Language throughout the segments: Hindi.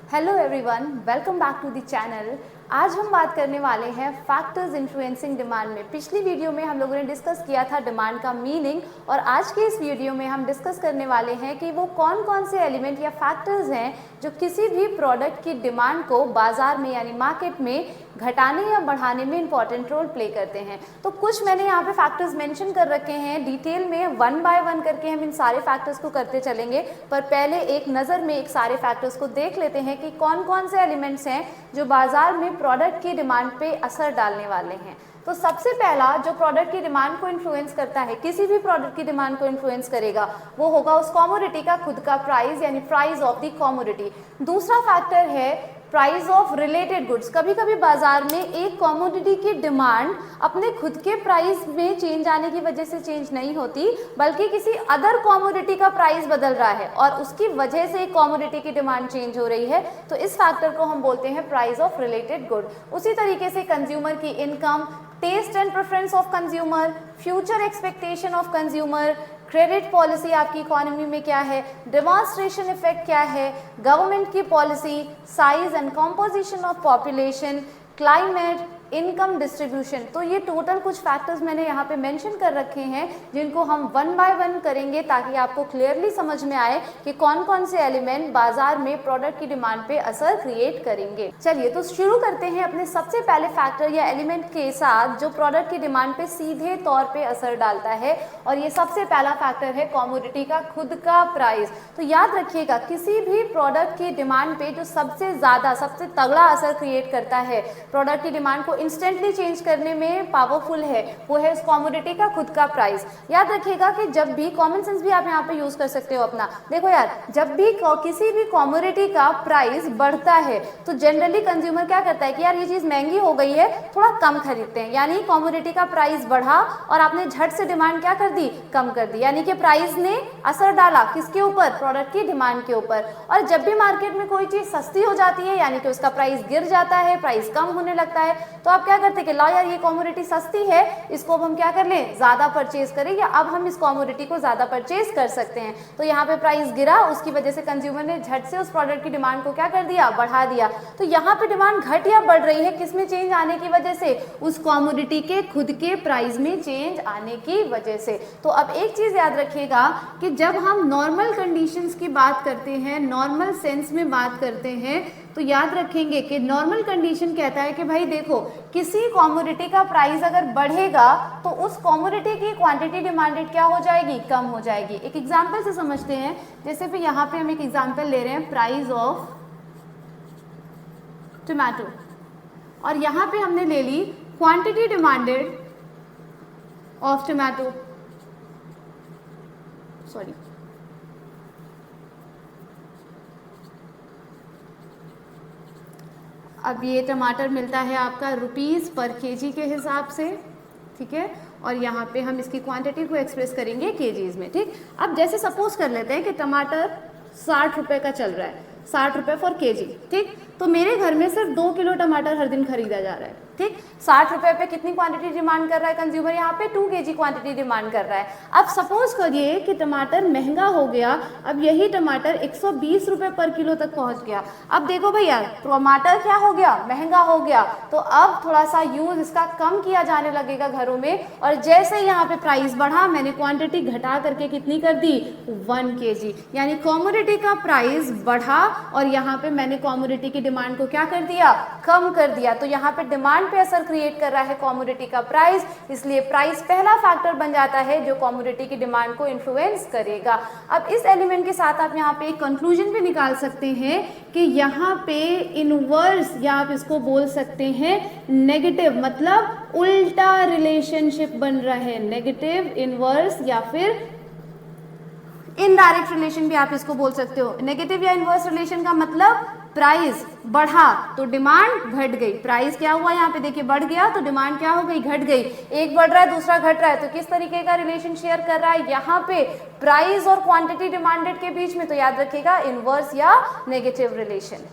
Hello everyone, welcome back to the channel. आज हम बात करने वाले हैं फैक्टर्स इन्फ्लुएंसिंग डिमांड में। पिछली वीडियो में हम लोगों ने डिस्कस किया था डिमांड का मीनिंग, और आज के इस वीडियो में हम डिस्कस करने वाले हैं कि वो कौन कौन से एलिमेंट या फैक्टर्स हैं जो किसी भी प्रोडक्ट की डिमांड को बाजार में यानी मार्केट में घटाने या बढ़ाने में इंपॉर्टेंट रोल प्ले करते हैं। तो कुछ मैंने यहाँ पे फैक्टर्स मेंशन कर रखे हैं डिटेल में, वन बाय वन करके हम इन सारे फैक्टर्स को करते चलेंगे। पर पहले एक नज़र में एक सारे फैक्टर्स को देख लेते हैं कि कौन कौन से एलिमेंट्स हैं जो बाजार में प्रोडक्ट की डिमांड पे असर डालने वाले हैं। तो सबसे पहला जो प्रोडक्ट की डिमांड को इन्फ्लुएंस करता है, किसी भी प्रोडक्ट की डिमांड को इन्फ्लुएंस करेगा, वो होगा उस कमोडिटी का खुद का प्राइस यानी प्राइस ऑफ द कमोडिटी। दूसरा फैक्टर है प्राइस ऑफ रिलेटेड गुड्स। कभी कभी बाजार में एक कमोडिटी की डिमांड अपने खुद के प्राइस में चेंज आने की वजह से चेंज नहीं होती, बल्कि किसी अदर कमोडिटी का प्राइस बदल रहा है और उसकी वजह से एक कमोडिटी की डिमांड चेंज हो रही है। तो इस फैक्टर को हम बोलते हैं प्राइस ऑफ रिलेटेड गुड। उसी तरीके से कंज्यूमर की income, taste and preference of consumer, future expectation of consumer, credit policy आपकी इकोनॉमी में क्या है, डेमॉन्स्ट्रेशन इफेक्ट क्या है, गवर्नमेंट की policy, size and composition of population, climate, income distribution. तो ये टोटल कुछ फैक्टर्स मैंने यहाँ पे मेंशन कर रखे हैं जिनको हम वन बाय वन करेंगे ताकि आपको क्लियरली समझ में आए कि कौन कौन से एलिमेंट बाजार में प्रोडक्ट की डिमांड पे असर क्रिएट करेंगे। चलिए तो शुरू करते हैं अपने सबसे पहले फैक्टर या एलिमेंट के साथ जो प्रोडक्ट की डिमांड पे सीधे तौर पे असर डालता है, और ये सबसे पहला फैक्टर है कमोडिटी का खुद का प्राइस। तो याद रखिएगा, किसी भी प्रोडक्ट की डिमांड पे जो सबसे ज़्यादा सबसे तगड़ा असर क्रिएट करता है, प्रोडक्ट की डिमांड को इंस्टेंटली चेंज करने में पावरफुल है, वो है उस कमोडिटी का खुद का प्राइस। याद रखिएगा कि जब भी, कॉमन सेंस भी आप यहाँ पे यूज कर सकते हो अपना। देखो यार, जब भी किसी भी कमोडिटी का प्राइस बढ़ता है तो जनरली कंज्यूमर क्या करता है कि यार ये चीज महंगी हो गई है, थोड़ा कम खरीदते हैं। यानी कमोडिटी का प्राइस बढ़ा और आपने झट से डिमांड क्या कर दी, कम कर दी। यानी कि प्राइस ने असर डाला किसके ऊपर, प्रोडक्ट की डिमांड के ऊपर। और जब भी मार्केट में कोई चीज सस्ती हो जाती है यानी कि उसका प्राइस गिर जाता है, प्राइस कम होने लगता है, तो आप क्या करते कि ला यार ये कमोडिटी सस्ती है, इसको अब हम क्या कर लें, ज्यादा परचेज करें, या अब हम इस कमोडिटी को ज्यादा परचेज कर सकते हैं। तो यहाँ पे प्राइस गिरा, उसकी वजह से कंज्यूमर ने झट से उस प्रोडक्ट की डिमांड को क्या कर दिया, बढ़ा दिया। तो यहाँ पे डिमांड घट या बढ़ रही है किसमें चेंज आने की वजह से, उस कमोडिटी के खुद के प्राइस में चेंज आने की वजह से। तो अब एक चीज याद रखिएगा कि जब हम नॉर्मल कंडीशंस की बात करते हैं, नॉर्मल सेंस में बात करते हैं, तो याद रखेंगे कि नॉर्मल कंडीशन कहता है कि भाई देखो, किसी कमोडिटी का प्राइस अगर बढ़ेगा तो उस कमोडिटी की क्वांटिटी डिमांडेड क्या हो जाएगी, कम हो जाएगी। एक एग्जांपल से समझते हैं, जैसे फिर यहाँ पे हम एक एग्जांपल ले रहे हैं प्राइस ऑफ टोमेटो, और यहाँ पे हमने ले ली quantity demanded of tomato, sorry, अब ये टमाटर मिलता है आपका रुपीस पर केजी के हिसाब से, ठीक है, और यहाँ पे हम इसकी क्वांटिटी को एक्सप्रेस करेंगे केजीज में। ठीक, अब जैसे सपोज कर लेते हैं कि टमाटर 60 रुपये का चल रहा है, 60 रुपये फॉर केजी। ठीक, तो मेरे घर में सिर्फ 2 किलो टमाटर हर दिन खरीदा जा रहा है। ठीक, 60 रुपये पे कितनी क्वांटिटी डिमांड कर रहा है कंज्यूमर, यहाँ पे 2 केजी क्वांटिटी डिमांड कर रहा है। अब सपोज करिए कि टमाटर महंगा हो गया, अब यही टमाटर 120 रुपये पर किलो तक पहुंच गया। अब देखो भैया, टमाटर क्या हो गया, महंगा हो गया, तो अब थोड़ा सा यूज इसका कम किया जाने लगेगा घरों में, और जैसे यहाँ पे प्राइस बढ़ा, मैंने क्वांटिटी घटा करके कितनी कर दी, 1 केजी। यानी कमोडिटी का प्राइस बढ़ा और यहाँ पे मैंने कमोडिटी की डिमांड को क्या कर दिया, कम कर दिया। तो यहाँ पे डिमांड पे असर क्रिएट कर रहा है कमोडिटी का प्राइस, इसलिए प्राइस पहला फैक्टर बन जाता है जो कमोडिटी की डिमांड को इन्फ्लुएंस करेगा। अब इस एलिमेंट के साथ आप यहाँ पे एक कंक्लूजन भी निकाल सकते हैं कि यहाँ पे इनवर्स, या आप इसको बोल सकते हैं नेगेटिव, मतलब उल्टा रिलेशनशिप बन रहा है, नेगेटिव, इनवर्स, या फिर इनडायरेक्ट रिलेशन भी आप इसको बोल सकते हो। नेगेटिव या इनवर्स रिलेशन का मतलब प्राइस बढ़ा तो डिमांड घट गई, प्राइस क्या हुआ यहाँ पे देखिए, बढ़ गया तो डिमांड क्या हो गई, घट गई। एक बढ़ रहा है दूसरा घट रहा है, तो किस तरीके का रिलेशन शेयर कर रहा है यहाँ पे, प्राइस और क्वांटिटी डिमांडेड के बीच में। तो याद रखिएगा इनवर्स या नेगेटिव रिलेशन।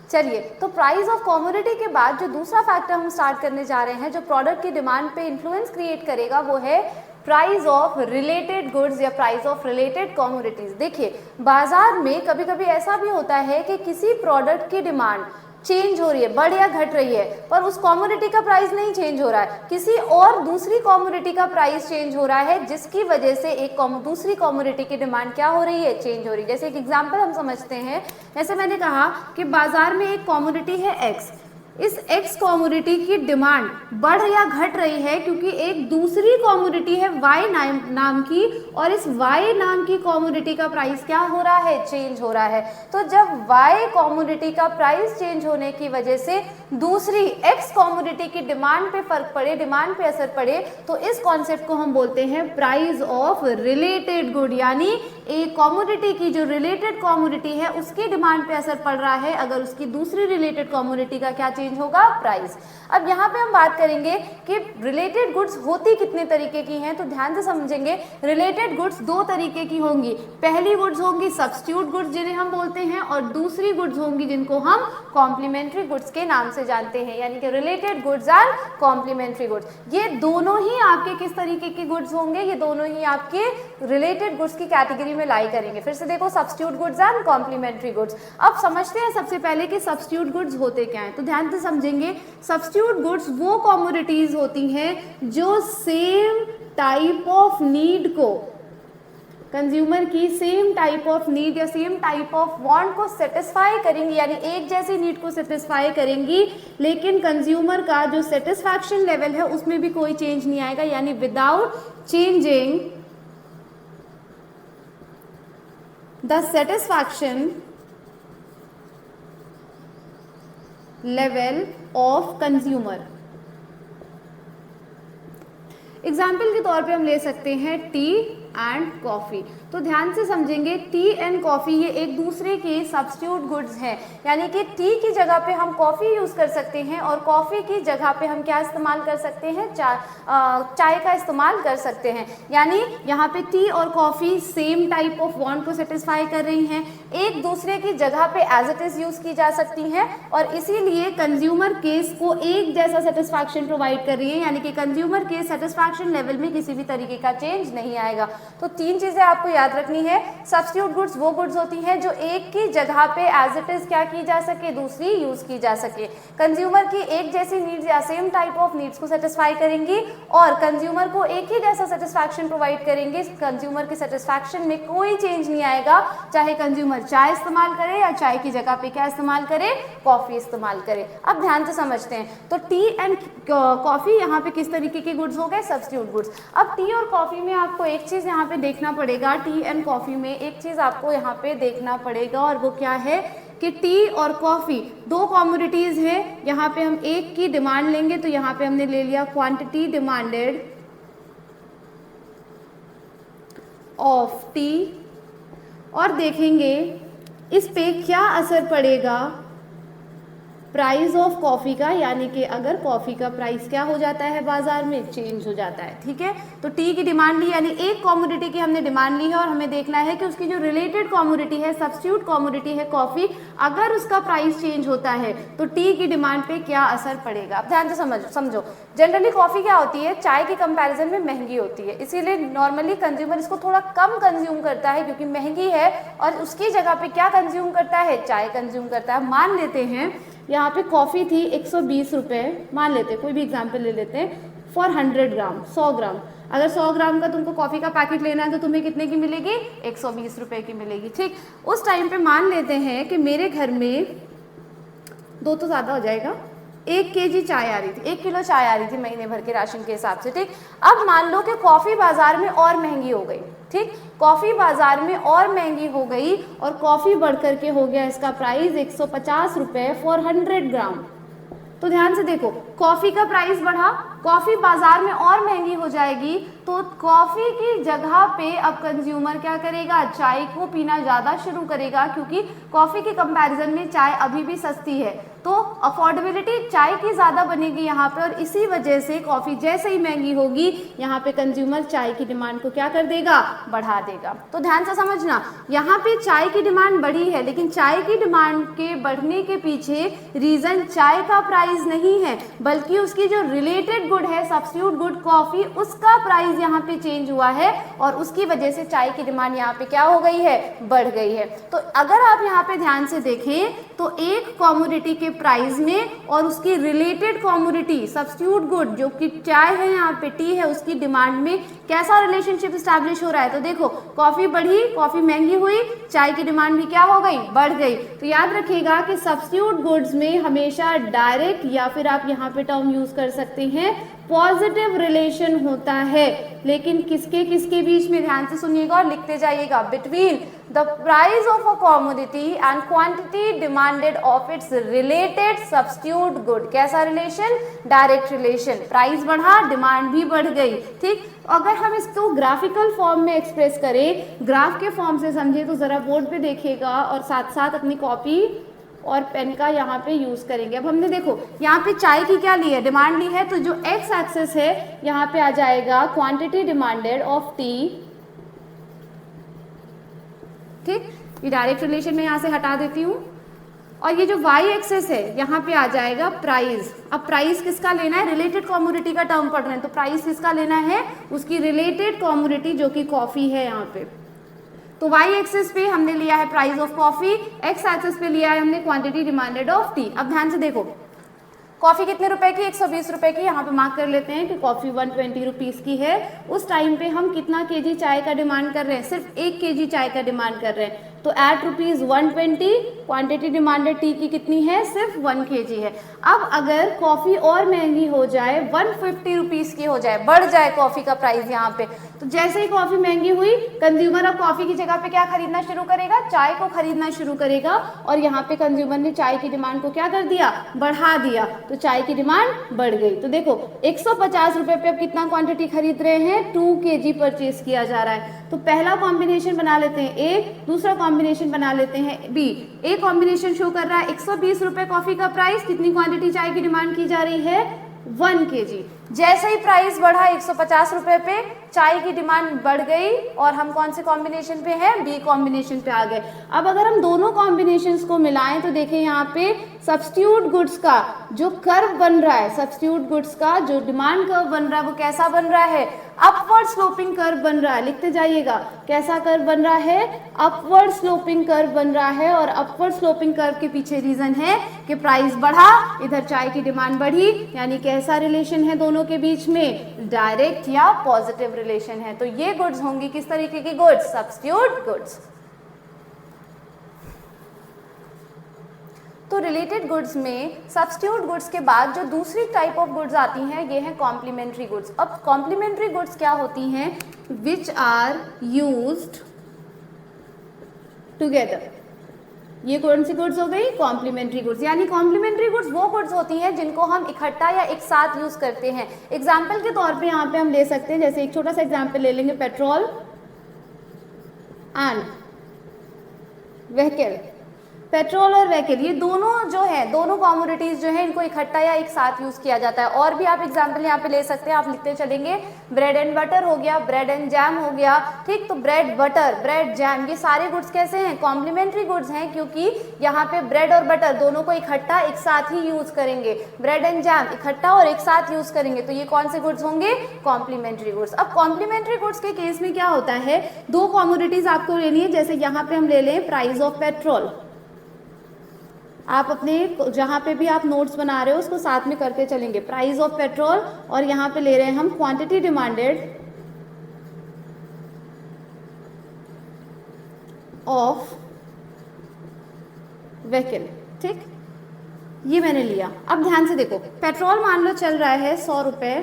चलिए, तो प्राइस ऑफ कमोडिटी के बाद जो दूसरा फैक्टर हम स्टार्ट करने जा रहे हैं जो प्रोडक्ट की डिमांड पे इन्फ्लुएंस क्रिएट करेगा, वो है प्राइस ऑफ रिलेटेड गुड्स या प्राइस ऑफ रिलेटेड कमोडिटीज। देखिए बाजार में कभी कभी ऐसा भी होता है कि किसी प्रोडक्ट की डिमांड चेंज हो रही है, बढ़ या घट रही है, पर उस कमोडिटी का प्राइस नहीं चेंज हो रहा है, किसी और दूसरी कमोडिटी का प्राइस चेंज हो रहा है, जिसकी वजह से एक दूसरी कमोडिटी की डिमांड क्या हो रही है, चेंज हो रही है। जैसे एक एग्जांपल हम समझते हैं, जैसे मैंने कहा कि बाजार में एक कमोडिटी है एक्स, इस एक्स कमोडिटी की डिमांड बढ़ या घट रही है क्योंकि एक दूसरी कमोडिटी है वाई नाम की, और इस वाई नाम की कमोडिटी का प्राइस क्या हो रहा है, चेंज हो रहा है। तो जब वाई कमोडिटी का प्राइस चेंज होने की वजह से दूसरी एक्स कमोडिटी की डिमांड पे फर्क पड़े, डिमांड पे असर पड़े, तो इस कॉन्सेप्ट को हम बोलते हैं प्राइस ऑफ रिलेटेड गुड। यानी एक कमोडिटी की जो रिलेटेड कमोडिटी है उसकी डिमांड पे असर पड़ रहा है, अगर उसकी दूसरी रिलेटेड कमोडिटी का क्या चेंज होगा, प्राइस। अब यहाँ पे हम बात करेंगे कि रिलेटेड गुड्स होती कितने तरीके की हैं, तो ध्यान से समझेंगे। रिलेटेड गुड्स दो तरीके की होंगी, पहली गुड्स होंगी सब्स्टिट्यूट गुड्स जिन्हें हम बोलते हैं, और दूसरी गुड्स होंगी जिनको हम कॉम्प्लीमेंट्री गुड्स के नाम से जानते हैं, यानी कि related goods and complementary goods. ये दोनों ही आपके किस तरीके के गुड्स होंगे, ये दोनों ही आपके रिलेटेड गुड्स की कैटेगरी में लाई करेंगे। फिर से देखो, substitute goods and complementary goods. अब समझते हैं सबसे पहले कि सब्स्टिट्यूट गुड्स होते क्या हैं, तो ध्यान से समझेंगे। सब्स्टिट्यूट गुड्स वो कमोडिटीज होती हैं जो सेम टाइप ऑफ नीड को, कंज्यूमर की सेम टाइप ऑफ नीड या सेम टाइप ऑफ वांट को सेटिस्फाई करेंगी, यानी एक जैसी नीड को सेटिस्फाई करेंगी, लेकिन कंज्यूमर का जो सेटिस्फैक्शन लेवल है उसमें भी कोई चेंज नहीं आएगा, यानी without changing the satisfaction level of consumer. Example के तौर पे हम ले सकते हैं टी एंड कॉफ़ी। तो ध्यान से समझेंगे, टी एंड कॉफ़ी ये एक दूसरे के सब्स्टिट्यूट गुड्स हैं, यानी कि टी की जगह पे हम कॉफ़ी यूज़ कर सकते हैं और कॉफ़ी की जगह पे हम क्या इस्तेमाल कर सकते हैं, चाय का इस्तेमाल कर सकते हैं। यानी यहाँ पे टी और coffee same type of want को सेटिस्फाई कर रही हैं, एक दूसरे की जगह पे एज इट इज़ यूज़ की जा सकती हैं, और इसीलिए कंज्यूमर केस को एक जैसा सेटिस्फैक्शन प्रोवाइड कर रही है, यानी कि कंज्यूमर के सेटिस्फैक्शन लेवल में किसी भी तरीके का चेंज नहीं आएगा। तो तीन चीज़ें आपको याद रखनी है। सब्स्टिट्यूट गुड्स वो गुड्स होती हैं जो एक की जगह पे एज इट इज़ क्या की जा सके, दूसरी यूज़ की जा सके, कंज्यूमर की एक जैसी नीड्स या सेम टाइप ऑफ नीड्स को सेटिस्फाई करेंगी और कंज्यूमर को एक ही जैसा सेटिस्फैक्शन प्रोवाइड करेंगे। कंज्यूमर के सेटिस्फैक्शन में कोई चेंज नहीं आएगा, चाहे कंज्यूमर चाय इस्तेमाल करे या चाय की जगह पे क्या इस्तेमाल करे, कॉफ़ी इस्तेमाल करे। अब ध्यान से समझते हैं, तो टी एंड कॉफ़ी यहाँ पे किस तरीके के गुड्स हो गए, सब्स्टिट्यूट गुड्स। अब टी और कॉफ़ी में आपको एक चीज़ यहाँ पे देखना पड़ेगा, टी एंड कॉफ़ी में एक चीज़ आपको यहाँ पे देखना पड़ेगा, और वो क्या है कि टी और कॉफ़ी दो कमोडिटीज़ हैं। यहाँ पे हम एक की डिमांड लेंगे, तो यहाँ पे हमने ले लिया क्वांटिटी डिमांडेड ऑफ टी, और देखेंगे इस पे क्या असर पड़ेगा प्राइस ऑफ कॉफ़ी का, यानी कि अगर कॉफ़ी का प्राइस क्या हो जाता है बाजार में, चेंज हो जाता है। ठीक है, तो टी की डिमांड ली, यानी एक कमोडिटी की हमने डिमांड ली है और हमें देखना है कि उसकी जो रिलेटेड कमोडिटी है, सब्स्टिट्यूट कमोडिटी है कॉफ़ी, अगर उसका प्राइस चेंज होता है तो टी की डिमांड पे क्या असर पड़ेगा। अब ध्यान से समझो, जनरली कॉफ़ी क्या होती है, चाय के कंपैरिजन में महंगी होती है, इसीलिए नॉर्मली कंज्यूमर इसको थोड़ा कम कंज्यूम करता है क्योंकि महंगी है, और उसकी जगह पे क्या कंज्यूम करता है, चाय कंज्यूम करता है। मान लेते हैं यहाँ पे कॉफ़ी थी 120 रुपये, मान लेते हैं, कोई भी एग्जाम्पल ले लेते हैं, फॉर 100 ग्राम, 100 ग्राम। अगर 100 ग्राम का तुमको कॉफ़ी का पैकेट लेना है तो तुम्हें कितने की मिलेगी, 120 रुपये की मिलेगी। ठीक, उस टाइम पे मान लेते हैं कि मेरे घर में, दो तो ज़्यादा हो जाएगा, 1 kg चाय आ रही थी, 1 किलो चाय आ रही थी महीने भर के राशन के हिसाब से। ठीक, अब मान लो कि कॉफ़ी बाज़ार में और महंगी हो गई। ठीक, कॉफ़ी बाज़ार में और महंगी हो गई और कॉफ़ी बढ़ करके हो गया इसका प्राइस 150 रुपये फॉर 100 ग्राम। तो ध्यान से देखो, कॉफ़ी का प्राइस बढ़ा, कॉफ़ी बाज़ार में और महंगी हो जाएगी, तो कॉफ़ी की जगह पे अब कंज्यूमर क्या करेगा, चाय को पीना ज़्यादा शुरू करेगा, क्योंकि कॉफ़ी के कंपैरिजन में चाय अभी भी सस्ती है, तो अफोर्डेबिलिटी चाय की ज़्यादा बनेगी यहाँ पे, और इसी वजह से कॉफ़ी जैसे ही महंगी होगी यहाँ पे कंज्यूमर चाय की डिमांड को क्या कर देगा, बढ़ा देगा। तो ध्यान से समझना, यहाँ पे चाय की डिमांड बढ़ी है, लेकिन चाय की डिमांड के बढ़ने के पीछे रीज़न चाय का प्राइस नहीं है, बल्कि उसकी जो रिलेटेड गुड है, सब्स्टिट्यूट गुड कॉफी, उसका प्राइस यहाँ पे चेंज हुआ है और उसकी वजह से चाय की डिमांड यहाँ पे क्या हो गई है, बढ़ गई है। तो अगर आप यहाँ पे ध्यान से देखें तो एक कॉमोडिटी के प्राइस में और उसकी रिलेटेड कॉमोडिटी सब्स्टिट्यूट गुड जो कि चाय है, यहाँ पे टी है, उसकी डिमांड में कैसा रिलेशनशिप स्टैब्लिश हो रहा है। तो देखो कॉफी बढ़ी, कॉफी महंगी हुई, चाय की डिमांड भी क्या हो गई, बढ़ गई। तो याद रखिएगा कि सब्स्टिट्यूट गुड्स में हमेशा डायरेक्ट या फिर आप यहाँ पे टर्म यूज कर सकते हैं पॉजिटिव रिलेशन होता है, लेकिन किसके किसके बीच में, ध्यान से सुनिएगा और लिखते जाइएगा, between the price of a commodity and quantity demanded of its related substitute good. कैसा रिलेशन, डायरेक्ट रिलेशन, प्राइस बढ़ा डिमांड भी बढ़ गई। ठीक, अगर हम इसको ग्राफिकल फॉर्म में एक्सप्रेस करें, ग्राफ के फॉर्म से समझे तो जरा बोर्ड पे देखिएगा और साथ साथ अपनी कॉपी और पेन का यहाँ पे यूज करेंगे। अब हमने देखो यहाँ पे चाय की क्या ली है, डिमांड ली है, तो जो एक्स एक्सिस है यहाँ पे आ जाएगा क्वांटिटी डिमांडेड ऑफ टी। ठीक, ये डायरेक्ट रिलेशन में यहाँ से हटा देती हूँ और ये जो वाई एक्सिस है यहाँ पे आ जाएगा प्राइस। अब प्राइस किसका लेना है, रिलेटेड कॉमोडिटी का टर्म पढ़ रहे हैं, तो प्राइस किसका लेना है, उसकी रिलेटेड कॉमोडिटी जो कि कॉफी है यहाँ पे। तो वाई एक्सिस पे हमने लिया है price of coffee, x axis पे लिया है हमने क्वांटिटी डिमांडेड ऑफ टी। अब ध्यान से देखो कॉफी कितने रुपए की, 120 रुपए की, यहाँ पे मार्क कर लेते हैं कि कॉफी 120 रुपीज की है। उस टाइम पे हम कितना केजी चाय का डिमांड कर रहे हैं, सिर्फ 1 केजी चाय का डिमांड कर रहे हैं, तो at rupees 120 quantity demanded tea की कितनी है, सिर्फ 1 केजी है। अब अगर कॉफी और महंगी हो जाए, 150 रुपीज की हो जाए, बढ़ जाए कॉफी का प्राइस यहाँ पे, तो जैसे ही कॉफी महंगी हुई कंज्यूमर अब कॉफी की जगह पे क्या खरीदना शुरू करेगा, चाय को खरीदना शुरू करेगा और यहाँ पे कंज्यूमर ने चाय की डिमांड को क्या कर दिया, बढ़ा दिया, तो चाय की डिमांड बढ़ गई। तो देखो 150 रुपए पे अब कितना क्वांटिटी खरीद रहे हैं, 2 केजी परचेज किया जा रहा है। तो पहला कॉम्बिनेशन बना लेते हैं ए, दूसरा कॉम्बिनेशन बना लेते हैं बी। ए कॉम्बिनेशन शो कर रहा है 120 रुपए कॉफी का प्राइस, कितनी क्वांटिटी चाय की डिमांड की जा रही है, 1 केजी। जैसे ही प्राइस बढ़ा 150 रुपए पे, चाय की डिमांड बढ़ गई और हम कौन से कॉम्बिनेशन पे हैं, बी कॉम्बिनेशन पे आ गए। अब अगर हम दोनों कॉम्बिनेशंस को मिलाएं तो देखें यहाँ पे सब्स्टिट्यूट गुड्स का जो कर्व बन रहा है, सब्स्टिट्यूट गुड्स का जो डिमांड कर्व बन रहा है वो कैसा बन रहा है, अपवर्ड स्लोपिंग कर्व बन रहा है। लिखते जाइएगा कैसा कर्व बन रहा है, अपवर्ड स्लोपिंग कर्व बन रहा है। और अपवर्ड स्लोपिंग कर्व के पीछे रीजन है कि प्राइस बढ़ा, इधर चाय की डिमांड बढ़ी, यानी कैसा रिलेशन है दोनों के बीच में, डायरेक्ट या पॉजिटिव रिलेशन है। तो ये गुड्स होंगी किस तरीके की गुड्स, सब्स्टिट्यूट गुड्स। तो रिलेटेड गुड्स में सब्स्टिट्यूट गुड्स के बाद जो दूसरी टाइप ऑफ गुड्स आती हैं ये है कॉम्प्लीमेंट्री गुड्स। अब कॉम्प्लीमेंट्री गुड्स क्या होती हैं, विच आर यूज्ड टुगेदर। ये कौन सी गुड्स हो गई, कॉम्प्लीमेंट्री गुड्स। यानी कॉम्प्लीमेंट्री गुड्स वो गुड्स होती हैं जिनको हम इकट्ठा या एक साथ यूज करते हैं। एग्जाम्पल के तौर पे यहाँ पे हम ले सकते हैं, जैसे एक छोटा सा एग्जाम्पल ले लेंगे, पेट्रोल एंड व्हीकल। पेट्रोल और व्हीकल ये दोनों जो है, दोनों कॉमोडिटीज जो है, इनको इकट्ठा या एक साथ यूज किया जाता है। और भी आप एग्जाम्पल यहाँ पे ले सकते हैं, आप लिखते चलेंगे, ब्रेड एंड बटर हो गया, ब्रेड एंड जैम हो गया। ठीक, तो ब्रेड बटर, ब्रेड जैम, ये सारे गुड्स कैसे हैं, कॉम्प्लीमेंट्री गुड्स हैं, क्योंकि यहाँ पे ब्रेड और बटर दोनों को इकट्ठा एक साथ ही यूज करेंगे। ब्रेड एंड जैम इकट्ठा और एक साथ यूज करेंगे, तो ये कौन से गुड्स होंगे, कॉम्प्लीमेंट्री गुड्स। अब कॉम्प्लीमेंट्री गुड्स के केस में क्या होता है, दो कॉमोडिटीज आपको लेनी है। जैसे यहाँ पे हम ले लें प्राइस ऑफ पेट्रोल, आप अपने जहाँ पे भी आप नोट्स बना रहे हो उसको साथ में करते चलेंगे, प्राइस ऑफ पेट्रोल, और यहाँ पे ले रहे हैं हम क्वांटिटी डिमांडेड ऑफ व्हीकल। ठीक, ये मैंने लिया। अब ध्यान से देखो, पेट्रोल मान लो चल रहा है 100 रुपये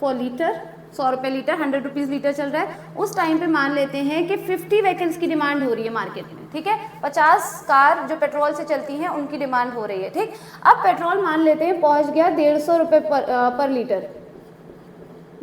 फॉर लीटर, 100 रुपये लीटर, 100 रुपीज़ लीटर चल रहा है। उस टाइम पे मान लेते हैं कि 50 व्हीकल्स की डिमांड हो रही है मार्केट में। ठीक है, 50 कार जो पेट्रोल से चलती हैं उनकी डिमांड हो रही है। ठीक, अब पेट्रोल मान लेते हैं पहुंच गया 150 रुपये पर लीटर,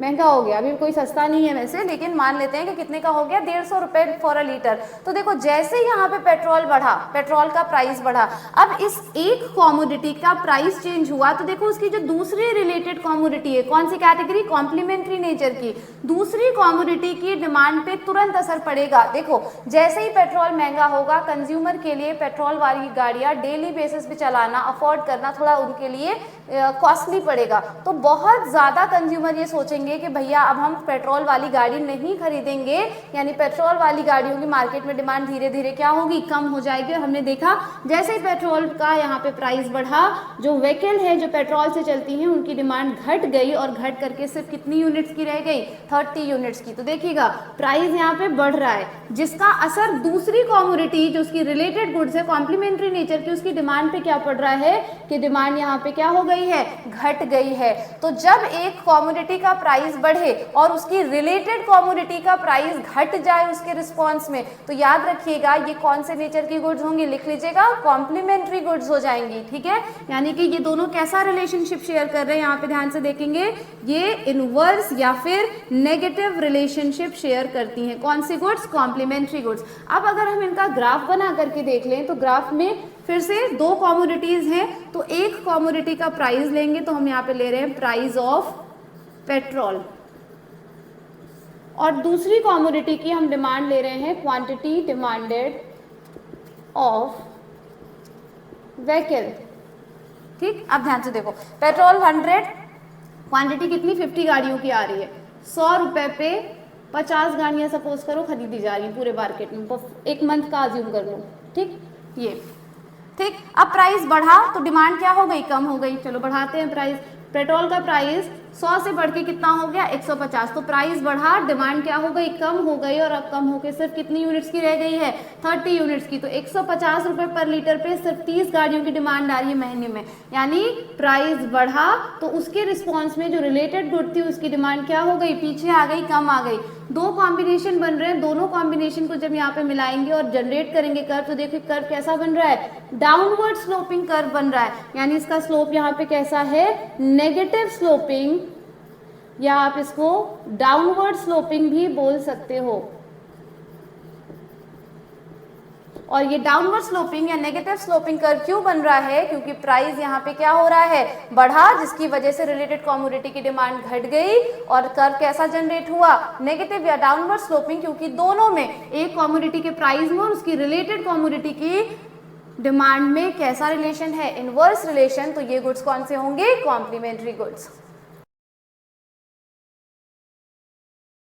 महंगा हो गया, अभी कोई सस्ता नहीं है वैसे, लेकिन मान लेते हैं कि कितने का हो गया, 150 रुपये फॉर अ लीटर। तो देखो जैसे ही यहाँ पे पेट्रोल बढ़ा, पेट्रोल का प्राइस बढ़ा, अब इस एक कॉमोडिटी का प्राइस चेंज हुआ तो देखो उसकी जो दूसरी रिलेटेड कॉमोडिटी है, कौन सी कैटेगरी, कॉम्प्लीमेंट्री नेचर की, दूसरी कॉमोडिटी की डिमांड पे तुरंत असर पड़ेगा। देखो जैसे ही पेट्रोल महंगा होगा, कंज्यूमर के लिए पेट्रोल वाली गाड़ियाँ डेली बेसिस पे चलाना, अफोर्ड करना थोड़ा उनके लिए कॉस्टली पड़ेगा। तो बहुत ज़्यादा कंज्यूमर ये सोचेंगे कि भैया अब हम पेट्रोल वाली गाड़ी नहीं खरीदेंगे, यानी पेट्रोल वाली गाड़ियों की मार्केट में डिमांड धीरे धीरे क्या होगी, कम हो जाएगी। और हमने देखा जैसे ही पेट्रोल का यहाँ पे प्राइस बढ़ा, जो व्हीकल है जो पेट्रोल से चलती हैं उनकी डिमांड घट गई, और घट करके सिर्फ कितनी यूनिट्स की रह गई, 30 यूनिट्स की। तो देखिएगा प्राइस यहाँ पे बढ़ रहा है, जिसका असर दूसरी कॉमोडिटी जो उसकी रिलेटेड गुड्स है, कॉम्प्लीमेंट्री नेचर की, उसकी डिमांड पे क्या पड़ रहा है कि डिमांड यहाँ पे क्या हो गई है, घट गई है। तो जब एक कॉमोडिटी का प्राइस बढ़े और उसकी रिलेटेड कॉमोडिटी का प्राइस घट जाए उसके रिस्पॉन्स में, तो याद रखिएगा ये कौन से नेचर की गुड्स होंगी, लिख लीजिएगा, कॉम्प्लीमेंट्री गुड्स हो जाएंगी। ठीक है, यानी कि ये दोनों कैसा रिलेशनशिप शेयर कर रहे हैं, यहाँ पे ध्यान से देखेंगे, ये इनवर्स या फिर नेगेटिव रिलेशनशिप शेयर करती हैं। कौन सी गुड्स, कॉम्प्लीमेंट्री गुड्स। अब अगर हम इनका ग्राफ बना करके देख लें, तो ग्राफ में फिर से दो कॉमोडिटीज हैं, तो एक कॉमोडिटी का प्राइस लेंगे, तो हम यहाँ पे ले रहे हैं प्राइस ऑफ पेट्रोल, और दूसरी कॉमोडिटी की हम डिमांड ले रहे हैं क्वांटिटी डिमांडेड ऑफ व्हीकल। ठीक, अब ध्यान से देखो, पेट्रोल 100, क्वांटिटी कितनी, 50 गाड़ियों की आ रही है, 100 रुपए पे 50 गाड़ियां सपोज करो खरीदी जा रही हैं पूरे मार्केट में, एक मंथ का अज्यूम कर लो। ठीक, ये ठीक, अब प्राइस बढ़ा तो डिमांड क्या हो गई, कम हो गई। चलो बढ़ाते हैं प्राइस, पेट्रोल का प्राइस 100 से बढ़ के कितना हो गया, 150, तो प्राइस बढ़ा, डिमांड क्या हो गई, कम हो गई, और अब कम होकर सिर्फ कितनी यूनिट्स की रह गई है, 30 यूनिट्स की। तो 150 रुपये पर लीटर पे सिर्फ 30 गाड़ियों की डिमांड आ रही है महीने में, यानी प्राइस बढ़ा तो उसके रिस्पॉन्स में जो रिलेटेड गुड थी उसकी डिमांड क्या हो गई, पीछे आ गई, कम आ गई। दो कॉम्बिनेशन बन रहे हैं, दोनों कॉम्बिनेशन को जब यहाँ पे मिलाएंगे और जनरेट करेंगे कर्व, तो देखिए कर्व कैसा बन रहा है, डाउनवर्ड स्लोपिंग कर्व बन रहा है, यानी इसका स्लोप यहाँ पे कैसा है, नेगेटिव स्लोपिंग, या आप इसको डाउनवर्ड स्लोपिंग भी बोल सकते हो। और ये डाउनवर्ड स्लोपिंग या नेगेटिव स्लोपिंग कर्व क्यों बन रहा है, क्योंकि प्राइस यहाँ पे क्या हो रहा है, बढ़ा, जिसकी वजह से रिलेटेड कॉमोडिटी की डिमांड घट गई, और कर्व कैसा जनरेट हुआ, नेगेटिव या डाउनवर्ड स्लोपिंग, क्योंकि दोनों में एक कॉमोडिटी के प्राइस में और उसकी रिलेटेड कॉमोडिटी की डिमांड में कैसा रिलेशन है, इनवर्स रिलेशन। तो ये गुड्स कौन से होंगे, कॉम्प्लीमेंट्री गुड्स।